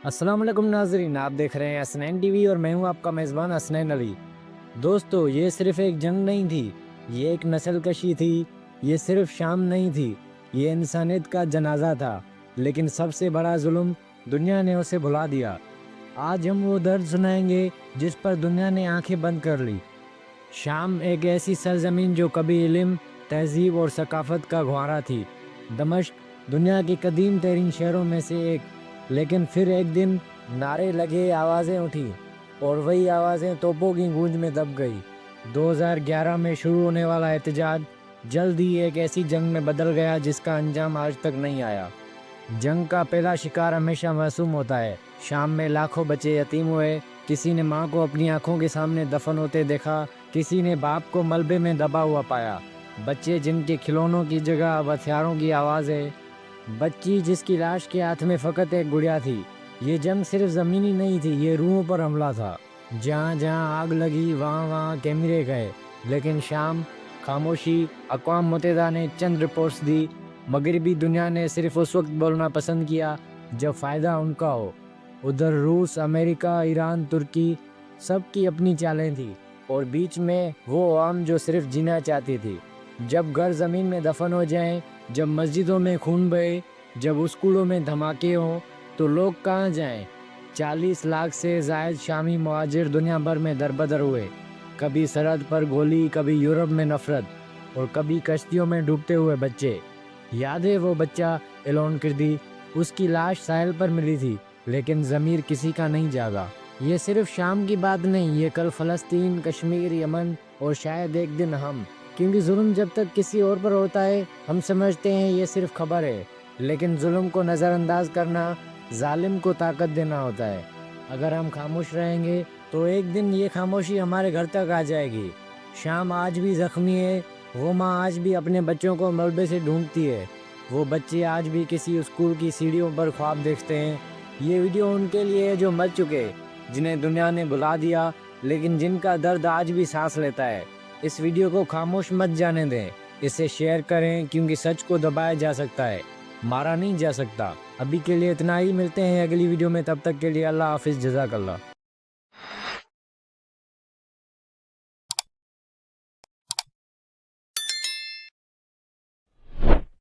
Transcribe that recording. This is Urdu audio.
السلام علیکم ناظرین، آپ دیکھ رہے ہیں اسنین ٹی وی اور میں ہوں آپ کا میزبان اسنین علی۔ دوستو، یہ صرف ایک جنگ نہیں تھی، یہ ایک نسل کشی تھی۔ یہ صرف شام نہیں تھی، یہ انسانیت کا جنازہ تھا۔ لیکن سب سے بڑا ظلم، دنیا نے اسے بھلا دیا۔ آج ہم وہ درد سنائیں گے جس پر دنیا نے آنکھیں بند کر لی۔ شام ایک ایسی سرزمین جو کبھی علم، تہذیب اور ثقافت کا گہوارہ تھی۔ دمشق دنیا کے قدیم ترین شہروں میں سے ایک، لیکن پھر ایک دن نعرے لگے، آوازیں اٹھی، اور وہی آوازیں توپوں کی گونج میں دب گئی۔ 2011 میں شروع ہونے والا احتجاج جلد ہی ایک ایسی جنگ میں بدل گیا جس کا انجام آج تک نہیں آیا۔ جنگ کا پہلا شکار ہمیشہ معصوم ہوتا ہے۔ شام میں لاکھوں بچے یتیم ہوئے، کسی نے ماں کو اپنی آنکھوں کے سامنے دفن ہوتے دیکھا، کسی نے باپ کو ملبے میں دبا ہوا پایا۔ بچے جن کے کھلونوں کی جگہ اب ہتھیاروں کی آواز ہے، بچی جس کی لاش کے ہاتھ میں فقط ایک گڑیا تھی۔ یہ جنگ صرف زمینی نہیں تھی، یہ روحوں پر حملہ تھا۔ جہاں جہاں آگ لگی وہاں وہاں کیمرے گئے، لیکن شام خاموشی۔ اقوام متحدہ نے چند رپورٹس دی، مغربی دنیا نے صرف اس وقت بولنا پسند کیا جب فائدہ ان کا ہو۔ ادھر روس، امریکہ، ایران، ترکی، سب کی اپنی چالیں تھیں، اور بیچ میں وہ عوام جو صرف جینا چاہتی تھی۔ جب گھر زمین میں دفن ہو جائیں، جب مسجدوں میں خون بہے، جب اسکولوں میں دھماکے ہوں، تو لوگ کہاں جائیں؟ 40 لاکھ سے زائد شامی مہاجر دنیا بھر میں دربدر ہوئے۔ کبھی سرحد پر گولی، کبھی یورپ میں نفرت، اور کبھی کشتیوں میں ڈوبتے ہوئے بچے۔ یاد ہے وہ بچہ ایلون کردی؟ اس کی لاش ساحل پر ملی تھی، لیکن ضمیر کسی کا نہیں جاگا۔ یہ صرف شام کی بات نہیں، یہ کل فلسطین، کشمیر، یمن، اور شاید ایک دن ہم۔ کیونکہ ظلم جب تک کسی اور پر ہوتا ہے ہم سمجھتے ہیں یہ صرف خبر ہے، لیکن ظلم کو نظر انداز کرنا ظالم کو طاقت دینا ہوتا ہے۔ اگر ہم خاموش رہیں گے تو ایک دن یہ خاموشی ہمارے گھر تک آ جائے گی۔ شام آج بھی زخمی ہے، وہ ماں آج بھی اپنے بچوں کو ملبے سے ڈھونڈتی ہے، وہ بچے آج بھی کسی اسکول کی سیڑھیوں پر خواب دیکھتے ہیں۔ یہ ویڈیو ان کے لیے ہے جو مر چکے، جنہیں دنیا نے بھلا دیا، لیکن جن کا درد آج بھی سانس لیتا ہے۔ اس ویڈیو کو خاموش مت جانے دیں، اسے شیئر کریں، کیونکہ سچ کو دبایا جا سکتا ہے، مارا نہیں جا سکتا۔ ابھی کے لیے اتنا ہی، ملتے ہیں اگلی ویڈیو میں، تب تک کے لیے اللہ حافظ، جزاک اللہ۔